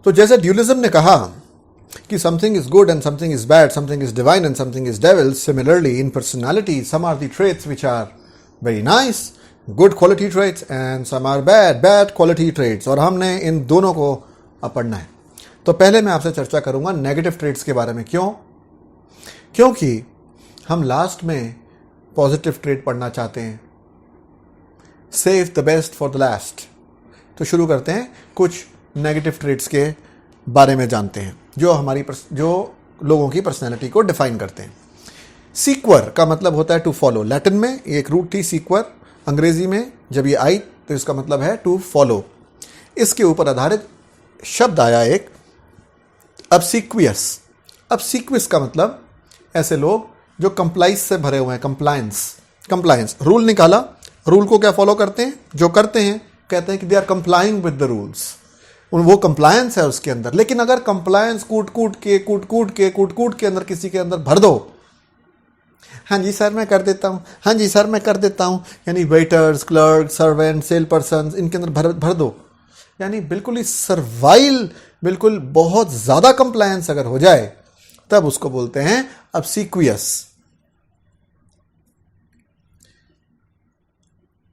तो जैसे ड्यूलिज्म ने कहा कि something is good and something is bad, something is divine and something is devil, similarly in personality some are the traits which are very nice, good quality traits, and some are bad quality traits, और हमने इन दोनों को पढ़ना है। तो पहले मैं आपसे चर्चा करूंगा नेगेटिव ट्रेट्स के बारे में। क्यों? क्योंकि हम लास्ट में पॉजिटिव ट्रेट पढ़ना चाहते हैं। Save the best for the last. तो शुरू करते हैं, कुछ नेगेटिव ट्रेट्स के बारे में जानते हैं जो लोगों की पर्सनैलिटी को डिफाइन करते हैं। सीक्वर का मतलब होता है टू फॉलो। लैटिन में एक रूट थी सीक्वर, अंग्रेजी में जब ये आई तो इसका मतलब है टू फॉलो। इसके ऊपर आधारित शब्द आया एक obsequious। obsequious का मतलब ऐसे लोग जो कंप्लाइज से भरे हुए हैं, कंप्लायंस। रूल निकाला, रूल को क्या फॉलो करते हैं, जो करते हैं कहते हैं कि they are complying with the rules, वो कंप्लायंस है उसके अंदर। लेकिन अगर कंप्लायंस कूट कूट के अंदर किसी के अंदर भर दो, हाँ जी सर मैं कर देता हूँ, हाँ जी सर मैं कर देता हूँ, यानी waiters, clerk, servant, cell person, इनके अंदर भर दो, यानी बिल्कुल ही सर्वाइल, बिल्कुल बहुत ज़्यादा कंप्लायंस अगर हो जाए तब उसको बोलते हैं obsequious।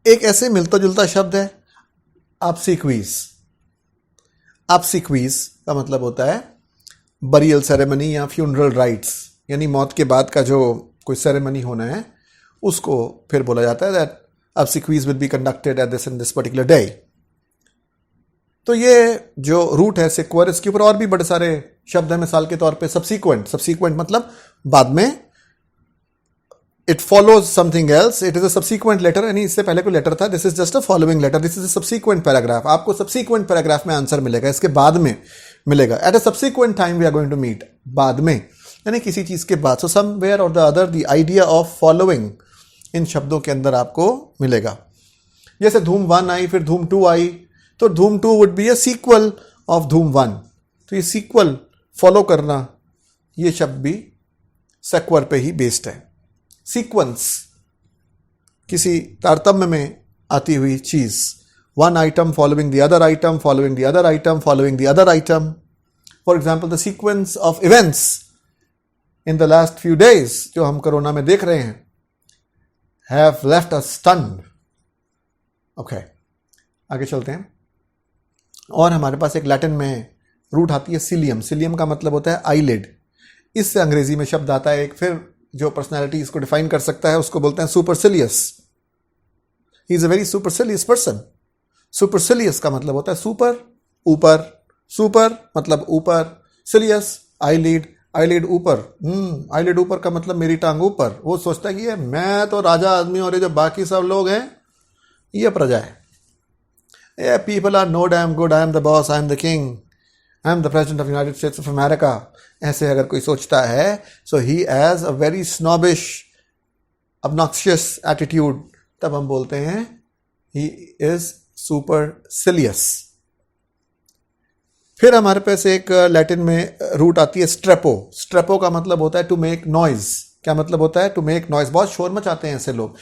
एक ऐसे मिलता जुलता शब्द है obsequies। obsequies का मतलब होता है बरियल सेरेमनी या फ्यूनरल राइट्स, यानी मौत के बाद का जो कोई सेरेमनी होना है उसको फिर बोला जाता है that obsequies will be conducted at this particular day। तो ये जो रूट है सिक्वर, इसके ऊपर और भी बड़े सारे शब्द हैं। मिसाल के तौर पे सब्सीक्वेंट मतलब बाद में, it follows something else, it is a subsequent letter, यानी इससे पहले कोई लेटर था, this is just a following letter, this is a subsequent paragraph. आपको सब्सीक्वेंट पैराग्राफ में आंसर मिलेगा, इसके बाद में मिलेगा। At a subsequent time we are going to meet, बाद में, यानी किसी चीज के बाद। सो समवेयर और the other the idea of following इन शब्दों के अंदर आपको मिलेगा। जैसे धूम 1 आई, फिर धूम 2 आई, तो Dhoom 2 would be a sequel of Dhoom 1। तो ये सीक्वल, फॉलो करना, ये शब्द भी सेक्वर पे ही बेस्ड है। सीक्वेंस, किसी तारतम्य में आती हुई चीज, one item following the other item, following the other item, following the other item. For example the sequence of events in the last few days, जो हम कोरोना में देख रहे हैं, have left us stunned. Okay, आगे चलते हैं। और हमारे पास एक लैटिन में रूट आती है सिलियम। सिलियम का मतलब होता है आईलिड। इससे अंग्रेजी में शब्द आता है एक, फिर जो पर्सनैलिटी इसको डिफाइन कर सकता है उसको बोलते हैं supercilious. He is a very supercilious person. Supercilious का मतलब होता है सुपर, ऊपर, सुपर मतलब ऊपर, सिलियस आईलिड, आईलिड ऊपर। आईलिड ऊपर का मतलब मेरी टांग ऊपर। वो सोचता है कि ये मैं तो राजा आदमी और ये जो बाकी सब लोग हैं ये प्रजा है। Yeah, people are no damn good. I am the boss. I am the king. I am the president of the United States of America. ऐसे अगर कोई सोचता है, so he has a very snobbish, obnoxious attitude, तब हम बोलते हैं he is supercilious। फिर हमारे पास एक लैटिन में रूट आती है स्ट्रेपो। स्ट्रेपो का मतलब होता है टू मेक नॉइज। क्या मतलब होता है? To make noise. बहुत शोर मचाते हैं ऐसे लोग।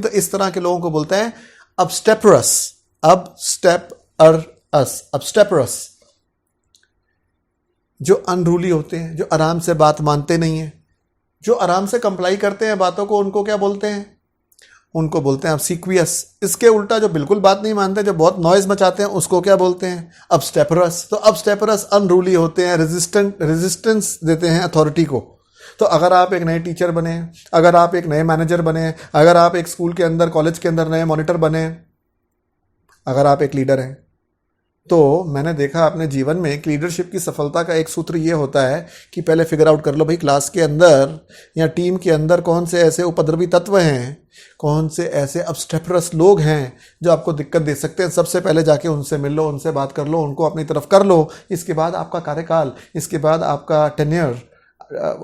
इस तरह के लोगों को बोलते हैं obstreperous। obstreperous, जो अनरूली होते हैं, जो आराम से बात मानते नहीं हैं, जो आराम से कंप्लाई करते हैं बातों को, उनको क्या बोलते हैं? उनको बोलते हैं obsequious। इसके उल्टा जो बिल्कुल बात नहीं मानते, जो बहुत नॉइज मचाते हैं, उसको क्या बोलते हैं? obstreperous। तो obstreperous अनरूली होते हैं, रेजिस्टेंस देते हैं अथॉरिटी को। तो अगर आप एक नए टीचर बने, अगर आप एक नए मैनेजर बने, अगर आप एक स्कूल के अंदर, कॉलेज के अंदर नए मॉनिटर बने, अगर आप एक लीडर हैं, तो मैंने देखा अपने जीवन में कि लीडरशिप की सफलता का एक सूत्र ये होता है कि पहले फिगर आउट कर लो भाई क्लास के अंदर या टीम के अंदर कौन से ऐसे उपद्रवी तत्व हैं, कौन से ऐसे obstreperous लोग हैं जो आपको दिक्कत दे सकते हैं। सबसे पहले जाके उनसे मिल लो, उनसे बात कर लो, उनको अपनी तरफ कर लो। इसके बाद आपका कार्यकाल, इसके बाद आपका टेन्योर,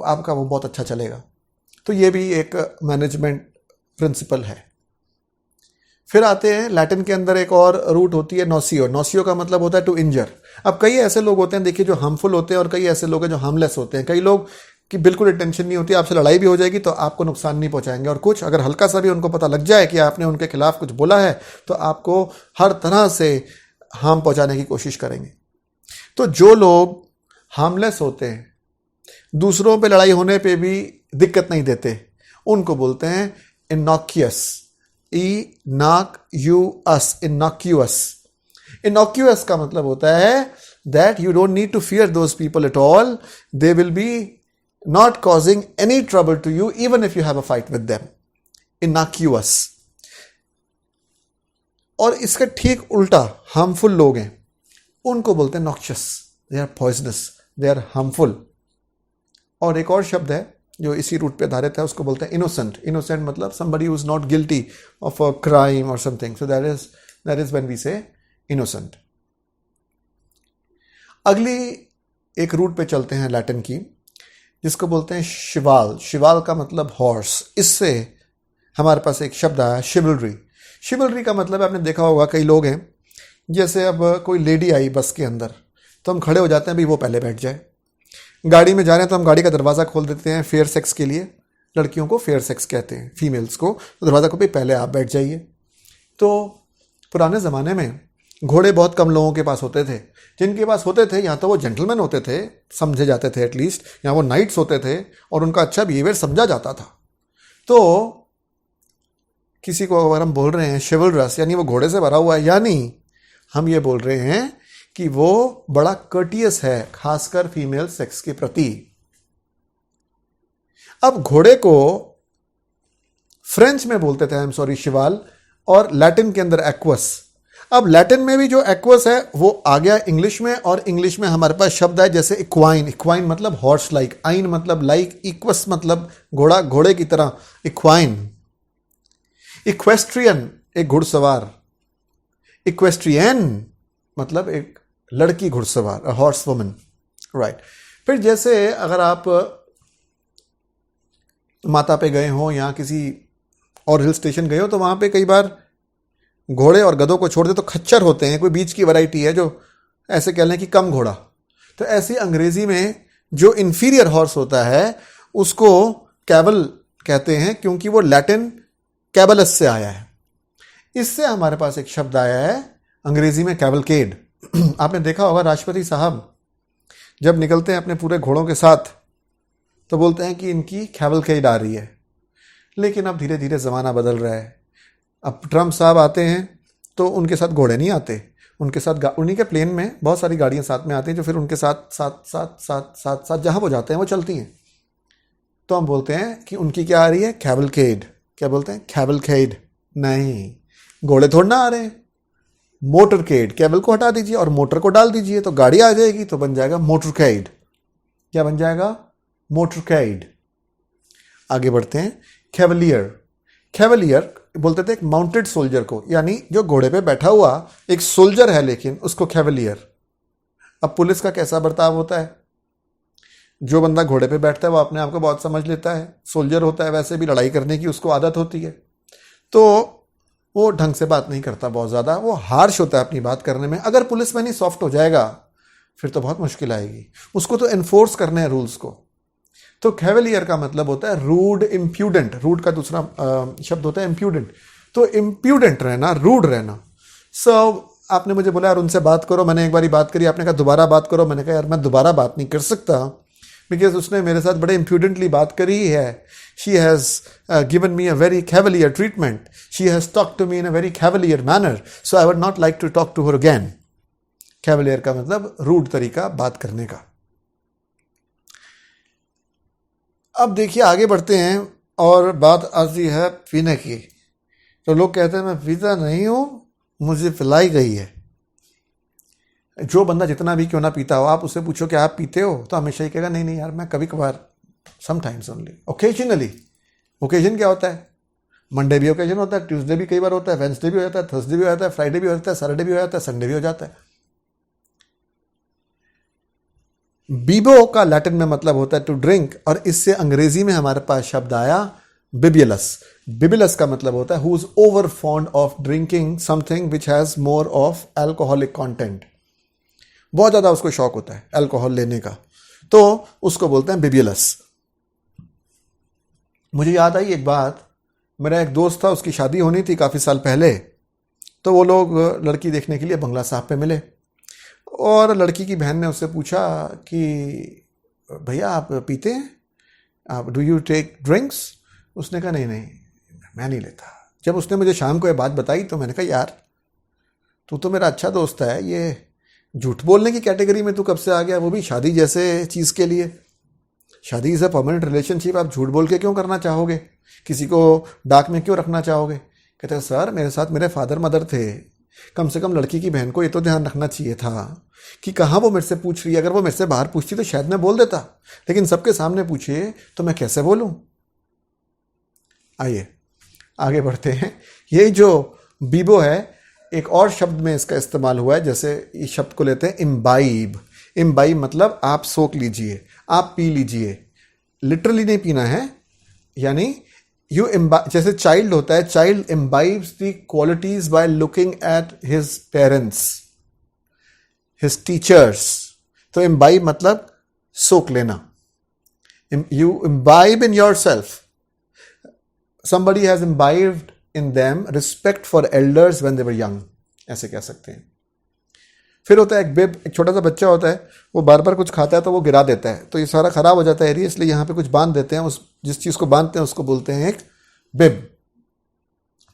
आपका वो बहुत अच्छा चलेगा। तो ये भी एक मैनेजमेंट प्रिंसिपल है। फिर आते हैं लैटिन के अंदर एक और रूट होती है नोसियो। नोसियो का मतलब होता है टू इंजर। अब कई ऐसे लोग होते हैं, देखिए, जो हार्मफुल होते हैं और कई ऐसे लोग हैं जो हार्मलेस होते हैं। कई लोग की बिल्कुल इंटेंशन नहीं होती, आपसे लड़ाई भी हो जाएगी तो आपको नुकसान नहीं पहुंचाएंगे, और कुछ अगर हल्का सा भी उनको पता लग जाए कि आपने उनके खिलाफ कुछ बोला है तो आपको हर तरह से हार्म पहुंचाने की कोशिश करेंगे। तो जो लोग हार्मलेस होते हैं, दूसरों पे लड़ाई होने पे भी दिक्कत नहीं देते, उनको बोलते हैं इनॉक्यूअस। इनॉक्यूअस। इनॉक्यूअस का मतलब होता है that you don't need to fear those people at all. They will be not causing any trouble to you even if you have a fight with them. Innocuous. और इसका ठीक उल्टा हार्मफुल लोग हैं, उनको बोलते हैं noxious. They are poisonous. They are harmful. और एक और शब्द है जो इसी रूट पे आधारित है, उसको बोलते हैं innocent. Innocent मतलब somebody who is not guilty of a crime or something. So that is when we say innocent. अगली एक रूट पे चलते हैं लैटिन की, जिसको बोलते हैं शिवाल। शिवाल का मतलब हॉर्स। इससे हमारे पास एक शब्द आया शिवलरी। शिवलरी का मतलब आपने देखा होगा, कई लोग हैं जैसे अब कोई लेडी आई बस के अंदर तो हम खड़े हो जाते हैं भाई वो पहले बैठ जाए। गाड़ी में जा रहे हैं तो हम गाड़ी का दरवाज़ा खोल देते हैं फेयर सेक्स के लिए, लड़कियों को फेयर सेक्स कहते हैं, फीमेल्स को, तो दरवाज़ा को भी पहले आप बैठ जाइए। तो पुराने ज़माने में घोड़े बहुत कम लोगों के पास होते थे, जिनके पास होते थे या तो वो जेंटलमैन होते थे, समझे जाते थे एटलीस्ट, या वो नाइट्स होते थे और उनका अच्छा बिहेवियर समझा जाता था। तो किसी को अगर हम बोल रहे हैं शिवलरस यानी वो घोड़े से भरा हुआ है, यानी हम ये बोल रहे हैं कि वो बड़ा कर्टियस है, खासकर फीमेल सेक्स के प्रति। अब घोड़े को फ्रेंच में बोलते थे, आई एम सॉरी, शिवाल, और लैटिन के अंदर एक्वस। अब लैटिन में भी जो एक्वस है वो आ गया इंग्लिश में, और इंग्लिश में हमारे पास शब्द है जैसे इक्वाइन। इक्वाइन मतलब हॉर्स लाइक, आइन मतलब लाइक, इक्वस मतलब घोड़ा, घोड़े की तरह, इक्वाइन। इक्वेस्ट्रियन एक घुड़सवार, इक्वेस्ट्रियन मतलब एक लड़की घुड़सवार, अ हॉर्स वुमन, राइट। फिर जैसे अगर आप माता पे गए हो या किसी और हिल स्टेशन गए हो तो वहां पे कई बार घोड़े और गधों को छोड़ दे तो खच्चर होते हैं, कोई बीच की वैरायटी है जो ऐसे कह लें कि कम घोड़ा। तो ऐसी अंग्रेजी में जो इंफीरियर हॉर्स होता है उसको कैबल कहते हैं, क्योंकि वो लैटिन कैबलस से आया है। इससे हमारे पास एक शब्द आया है अंग्रेजी में कैवलकेड। आपने देखा होगा राष्ट्रपति साहब जब निकलते हैं अपने पूरे घोड़ों के साथ तो बोलते हैं कि इनकी कैवलकेड आ रही है। लेकिन अब धीरे धीरे ज़माना बदल रहा है। अब ट्रम्प साहब आते हैं तो उनके साथ घोड़े नहीं आते, उनके साथ उन्हीं के प्लेन में बहुत सारी गाड़ियां साथ में आती हैं जो फिर उनके साथ साथ साथ साथ साथ साथ जहां वो जाते हैं वो चलती हैं। तो हम बोलते हैं कि उनकी क्या आ रही है, कैवलकेड। क्या बोलते हैं, कैवलकेड। नहीं, घोड़े थोड़ा ना आ रहे हैं, मोटरकेड। कैवल को हटा दीजिए और मोटर को डाल दीजिए तो गाड़ी आ जाएगी, तो बन जाएगा मोटरकेड। क्या बन जाएगा, मोटरकेड। आगे बढ़ते हैं, कैवलियर। कैवलियर बोलते थे एक माउंटेड सोल्जर को, यानी जो घोड़े पे बैठा हुआ एक सोल्जर है लेकिन उसको कैवलियर। अब पुलिस का कैसा बर्ताव होता है, जो बंदा घोड़े पे बैठता है वो अपने आप को बहुत समझ लेता है, सोल्जर होता है, वैसे भी लड़ाई करने की उसको आदत होती है, तो वो ढंग से बात नहीं करता, बहुत ज़्यादा वो हार्श होता है अपनी बात करने में। अगर पुलिस में नहीं सॉफ्ट हो जाएगा फिर तो बहुत मुश्किल आएगी, उसको तो एनफोर्स करने हैं रूल्स को। तो कैवलियर का मतलब होता है रूड, इम्प्यूडेंट। रूड का दूसरा शब्द होता है इम्प्यूडेंट। तो इम्प्यूडेंट रहना, रूड रहना। आपने मुझे बोला यार उनसे बात करो, मैंने एक बारी बात करी, आपने कहा दोबारा बात करो, मैंने कहा यार मैं दोबारा बात नहीं कर सकता बिकॉज उसने मेरे साथ बड़े इम्प्यूडेंटली बात करी है। She has given me a very cavalier treatment, she has talk to me in a very cavalier manner, so I would not like to talk to her again. Cavalier का मतलब रूड तरीका बात करने का। अब देखिए आगे बढ़ते हैं और बात आती है पीने की। तो लोग कहते हैं मैं पीता नहीं हूं, मुझे पिलाई गई है। जो बंदा जितना भी क्यों ना पीता हो, आप उससे पूछो कि आप पीते हो तो हमेशा ही कहेगा नहीं नहीं यार मैं कभी कभार, समटाइम्स ओनली, ओकेजनली। ओकेजन क्या होता है, मंडे भी ओकेजन होता है, ट्यूसडे भी कई बार होता है, वेंसडे भी हो जाता है, थर्सडे भी हो जाता है, फ्राइडे भी हो जाता है, सैटरडे भी हो जाता है, संडे भी हो जाता है। बीबो का लैटिन में मतलब होता है टू ड्रिंक, और इससे अंग्रेजी में हमारे पास शब्द आया बिबियलस। बिबियलस का मतलब होता है who is over fond of drinking something which has more of alcoholic content. बहुत ज्यादा उसको शौक होता है अल्कोहल लेने का, तो उसको बोलते हैं बिबियलस। मुझे याद आई एक बात, मेरा एक दोस्त था, उसकी शादी होनी थी काफी साल पहले, तो वो लोग लड़की देखने के लिए बंगला साहब पे मिले। और लड़की की बहन ने उससे पूछा कि भैया आप पीते हैं, आप डू यू टेक ड्रिंक्स? उसने कहा नहीं नहीं मैं नहीं लेता। जब उसने मुझे शाम को ये बात बताई तो मैंने कहा यार तू तो मेरा अच्छा दोस्त है, ये झूठ बोलने की कैटेगरी में तू कब से आ गया, वो भी शादी जैसे चीज़ के लिए। शादी इज़ अ परमानेंट रिलेशनशिप, आप झूठ बोल के क्यों करना चाहोगे, किसी को डाक में क्यों रखना चाहोगे? कहते हैं सर मेरे साथ मेरे फादर मदर थे, कम से कम लड़की की बहन को ये तो ध्यान रखना चाहिए था कि कहाँ वो मेरे से पूछ रही है। अगर वो मेरे से बाहर पूछती तो शायद मैं बोल देता, लेकिन सबके सामने पूछे तो मैं कैसे बोलूँ। आइए आगे बढ़ते हैं। ये जो बीबो है, एक और शब्द में इसका इस्तेमाल हुआ है, जैसे इस शब्द को लेते हैं इम्बाइब। इम्बाइब मतलब आप सोख लीजिए, आप पी लीजिए, लिटरली नहीं पीना है, यानी यू इम्बाइब, जैसे चाइल्ड होता है, child imbibes the qualities by looking at his parents, his teachers. तो इम्बाइब मतलब सोख लेना, you imbibe in yourself, somebody has imbibed in them respect for elders when they were young, ऐसे कह सकते हैं। फिर होता है एक बिब, एक छोटा सा बच्चा होता है, वो बार बार कुछ खाता है तो वो गिरा देता है, तो ये सारा खराब हो जाता है एरिया, इसलिए यहाँ पे कुछ बांध देते हैं, उस जिस चीज़ को बांधते हैं उसको बोलते हैं एक बिब।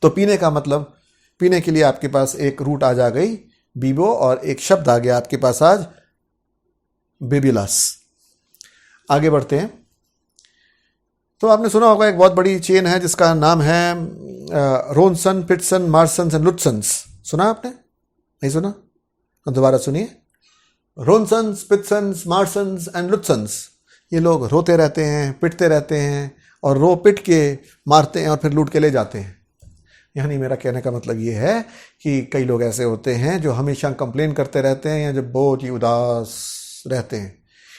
तो पीने का मतलब, पीने के लिए आपके पास एक रूट आज आ गई बीबो, और एक शब्द आ गया आपके पास आज बिबिलस। आगे बढ़ते हैं। तो आपने सुना होगा एक बहुत बड़ी चेन है जिसका नाम है रोनसन, पिटसन, मार्सन्स एंड लुट्सन्स। सुना आपने? नहीं सुना? तो दोबारा सुनिए। रोनसन्स, पिटसन्स, मार्सन्स एंड लुट्सन्स। ये लोग रोते रहते हैं, पिटते रहते हैं, और रो पिट के मारते हैं और फिर लूट के ले जाते हैं। यानी मेरा कहने का मतलब ये है कि कई लोग ऐसे होते हैं जो हमेशा कंप्लेन करते रहते हैं या जो बहुत ही उदास रहते हैं।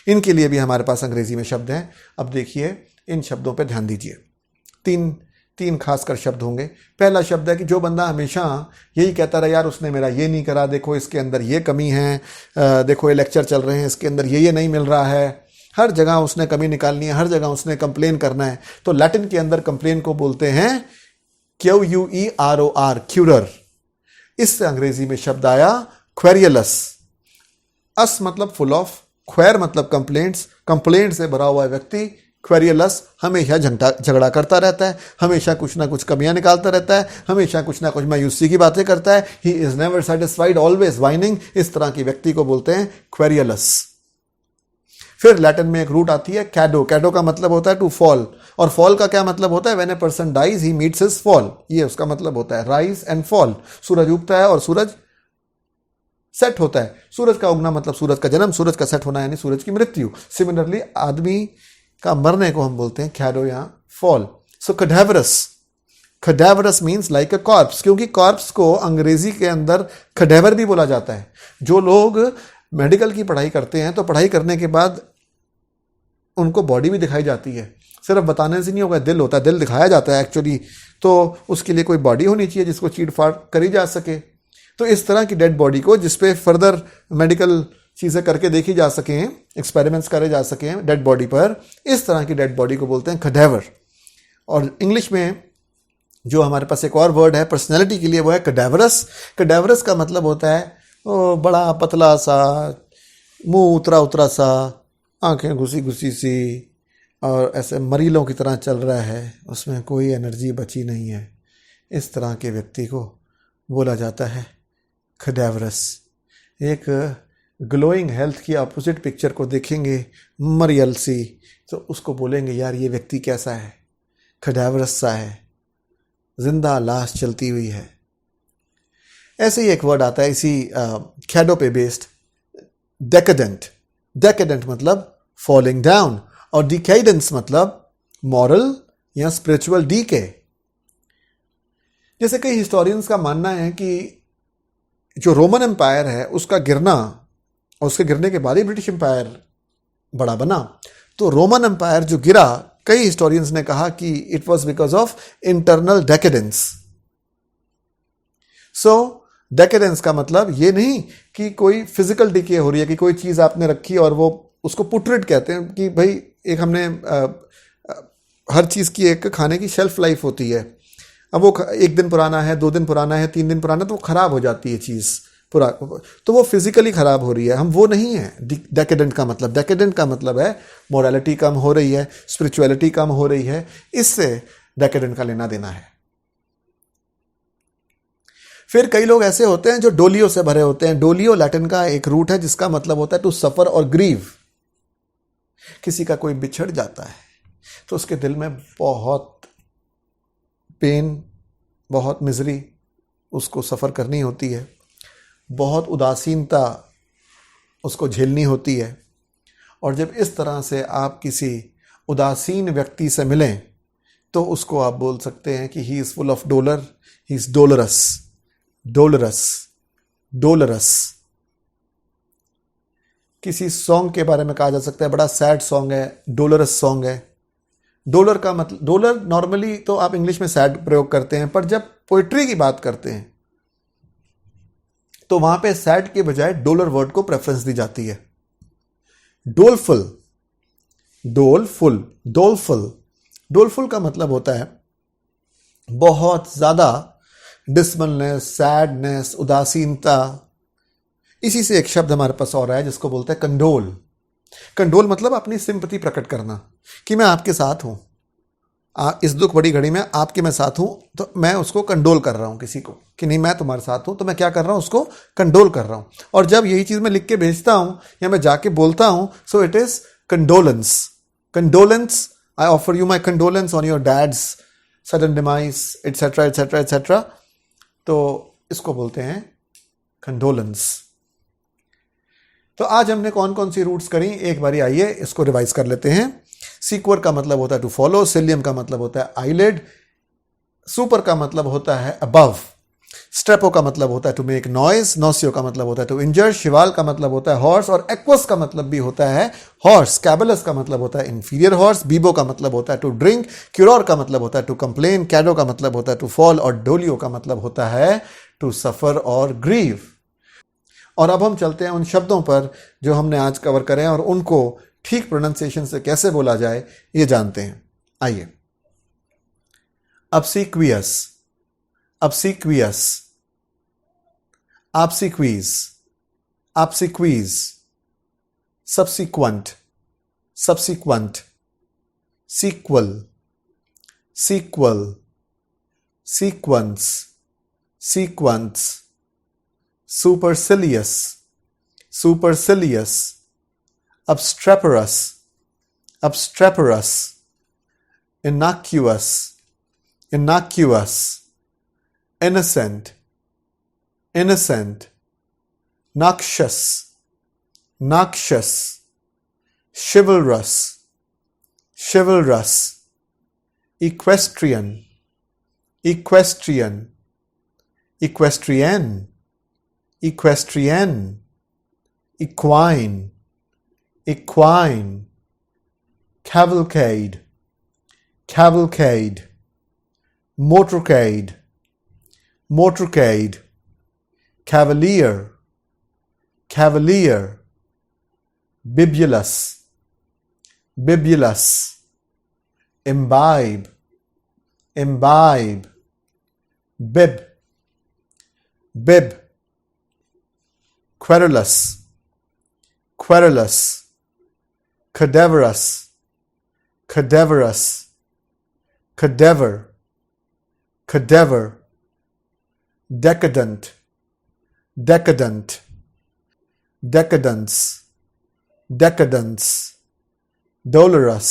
इनके लिए भी हमारे पास अंग्रेजी में शब्द हैं। अब देखिए इन शब्दों पर ध्यान दीजिए। तीन खासकर शब्द होंगे। पहला शब्द है कि जो बंदा हमेशा यही कहता रहा यार उसने मेरा ये नहीं करा, देखो इसके अंदर ये कमी है, देखो ये लेक्चर चल रहे हैं इसके अंदर ये नहीं मिल रहा है, हर जगह उसने कमी निकालनी है, हर जगह उसने कंप्लेन करना है। तो लैटिन के अंदर कंप्लेन को बोलते हैं QUEROR, क्यूरर। इससे अंग्रेजी में शब्द आया क्वेरियलस। अस मतलब फुल ऑफ, क्वेर मतलब कंप्लेंट्स, कंप्लेंट से भरा हुआ व्यक्ति। क्वेरियलस हमेशा झगड़ा करता रहता है, हमेशा कुछ ना कुछ कमियां निकालता रहता है, हमेशा कुछ ना कुछ मायूसी की बातें करता है। He is never satisfied, always whining. इस तरह की व्यक्ति को बोलते हैं क्वेरियलस। फिर लैटिन में एक रूट आती है कैडो। कैडो का मतलब होता है टू फॉल, और फॉल का क्या मतलब होता है? When a person dies he meets his fall. ये उसका मतलब होता है, राइज एंड फॉल। सूरज उगता है और सूरज सेट होता है। सूरज का उगना मतलब सूरज का जन्म, सूरज का सेट होना यानी सूरज की मृत्यु। सिमिलरली आदमी का मरने को हम बोलते हैं कैडो या fall. So cadaverous, cadaverous means like a corpse, क्योंकि कॉर्प्स को अंग्रेजी के अंदर कडेवर भी बोला जाता है। जो लोग मेडिकल की पढ़ाई करते हैं तो पढ़ाई करने के बाद उनको बॉडी भी दिखाई जाती है, सिर्फ बताने से नहीं होगा, दिल होता है, दिल दिखाया जाता है एक्चुअली। तो उसके लिए कोई बॉडी होनी चाहिए जिसको चीड़ फाड़ करी जा सके। तो इस तरह की डेड बॉडी को जिसपे फर्दर मेडिकल चीज़ें करके देखी जा सकें, एक्सपेरिमेंट्स करे जा सकें डेड बॉडी पर, इस तरह की डेड बॉडी को बोलते हैं कडेवर। और इंग्लिश में जो हमारे पास एक और वर्ड है पर्सनैलिटी के लिए वो है कडेवरस। कडेवरस का मतलब होता है वो बड़ा पतला सा, मुंह उतरा उतरा सा, आंखें घुसी घुसी सी, और ऐसे मरीलों की तरह चल रहा है, उसमें कोई एनर्जी बची नहीं है। इस तरह के व्यक्ति को बोला जाता है कडेवरस। एक ग्लोइंग हेल्थ की अपोजिट पिक्चर को देखेंगे मरियल सी, तो उसको बोलेंगे यार ये व्यक्ति कैसा है, कडेवरस सा है, जिंदा लाश चलती हुई है। ऐसे ही एक वर्ड आता है इसी कैडो पे बेस्ड, डेकेडेंट। डेकेडेंट मतलब फॉलिंग डाउन, और डिकेडेंस मतलब मॉरल या स्पिरिचुअल डीके। जैसे कई हिस्टोरियंस का मानना है कि जो रोमन एम्पायर है उसका गिरना, और उसके गिरने के बाद ही ब्रिटिश एम्पायर बड़ा बना। तो रोमन एम्पायर जो गिरा, कई हिस्टोरियंस ने कहा कि it was because of internal decadence. So decadence का मतलब ये नहीं कि कोई फिजिकल डिके हो रही है, कि कोई चीज़ आपने रखी और वो, उसको पुट्रिड कहते हैं कि भाई एक हमने हर चीज़ की एक खाने की शेल्फ लाइफ होती है। अब वो 1 दिन पुराना है, 2 दिन पुराना है, 3 दिन पुराना, तो वो ख़राब हो जाती है चीज़, पूरा, तो वो फिजिकली खराब हो रही है, हम वो नहीं है डेकेडेंट का मतलब। डेकेडेंट का मतलब है मोरालिटी कम हो रही है, स्पिरिचुअलिटी कम हो रही है, इससे डेकेडेंट का लेना देना है। फिर कई लोग ऐसे होते हैं जो डोलियो से भरे होते हैं। डोलियो लैटिन का एक रूट है जिसका मतलब होता है टू सफर और ग्रीव। किसी का कोई बिछड़ जाता है तो उसके दिल में बहुत पेन, बहुत मिजरी उसको सफ़र करनी होती है, बहुत उदासीनता उसको झेलनी होती है। और जब इस तरह से आप किसी उदासीन व्यक्ति से मिलें तो उसको आप बोल सकते हैं कि he is full of dolour, he is dolorous, dolorous, dolorous. किसी सॉन्ग के बारे में कहा जा सकता है बड़ा सैड सॉन्ग है, डोलरस सॉन्ग है। डोलर का मतलब, डोलर नॉर्मली तो आप इंग्लिश में सैड प्रयोग करते हैं, पर जब पोइट्री की बात करते हैं तो वहां पे सैड के बजाय डोलर वर्ड को प्रेफरेंस दी जाती है। डोलफुल, डोलफुल, डोलफुल, डोलफुल का मतलब होता है बहुत ज्यादा डिसमलनेस, सैडनेस, उदासीनता। इसी से एक शब्द हमारे पास और है जिसको बोलते हैं कंडोल। कंडोल मतलब अपनी सिंपैथी प्रकट करना कि मैं आपके साथ हूं, इस दुख बड़ी घड़ी में आपके मैं साथ हूं, तो मैं उसको कंडोल कर रहा हूं किसी को कि नहीं मैं तुम्हारे साथ हूं, तो मैं क्या कर रहा हूं, उसको कंडोल कर रहा हूं। और जब यही चीज मैं लिख के भेजता हूं या मैं जाके बोलता हूं, so it is condolence. Condolence, I offer you my condolence on your dad's sudden demise etcetera etcetera etcetera. तो इसको बोलते हैं कंडोलेंस। तो आज हमने कौन कौन सी रूट्स करी, एक बारी आइए इसको रिवाइज कर लेते हैं। सीक्वर का मतलब होता है टू फॉलो, सिलियम का मतलब होता है आईलिड, सुपर का मतलब होता है अबव, स्ट्रेपो का मतलब होता है टू मेक नॉइज, नोसियो का मतलब होता है टू इंजर, शिवाल का मतलब होता है हॉर्स, और एक्वस का मतलब भी होता है हॉर्स, कैबलस का मतलब होता है इंफीरियर हॉर्स, बीबो का मतलब होता है टू ड्रिंक, क्यूरोर का मतलब होता है टू कंप्लेन, कैडो का मतलब होता है टू फॉल, और डोलियो का मतलब होता है टू सफर और ग्रीव। और अब हम चलते हैं उन शब्दों पर जो हमने आज कवर करे हैं और उनको ठीक प्रोनाउंसिएशन से कैसे बोला जाए ये जानते हैं। आइए, obsequious, obsequious, obsequies, obsequies, subsequent, subsequent, sequel, sequel, sequence, sequence, supercilious, supercilious, obstreperous, obstreperous, innocuous, innocuous, innocent, innocent, noxious, noxious, chivalrous, chivalrous, equestrian, equestrian, equestrian, equestrian, equine, equine, cavalcade, cavalcade, motorcade, motorcade, cavalier, cavalier, bibulous, bibulous, imbibe, imbibe, bib, bib, querulous, querulous, cadaverous, cadaverous, cadaver, cadaver, decadent, decadent, decadence, decadence, dolorous,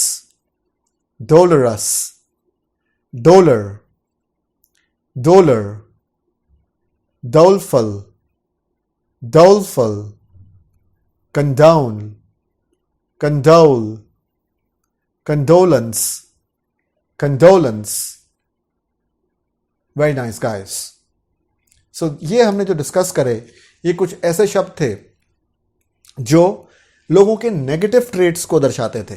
dolorous, dolor, dolor, doleful, doleful, condone, condole, condolence, condolence. Very nice guys. So ये हमने जो discuss करे ये कुछ ऐसे शब्द थे जो लोगों के नेगेटिव ट्रेट्स को दर्शाते थे।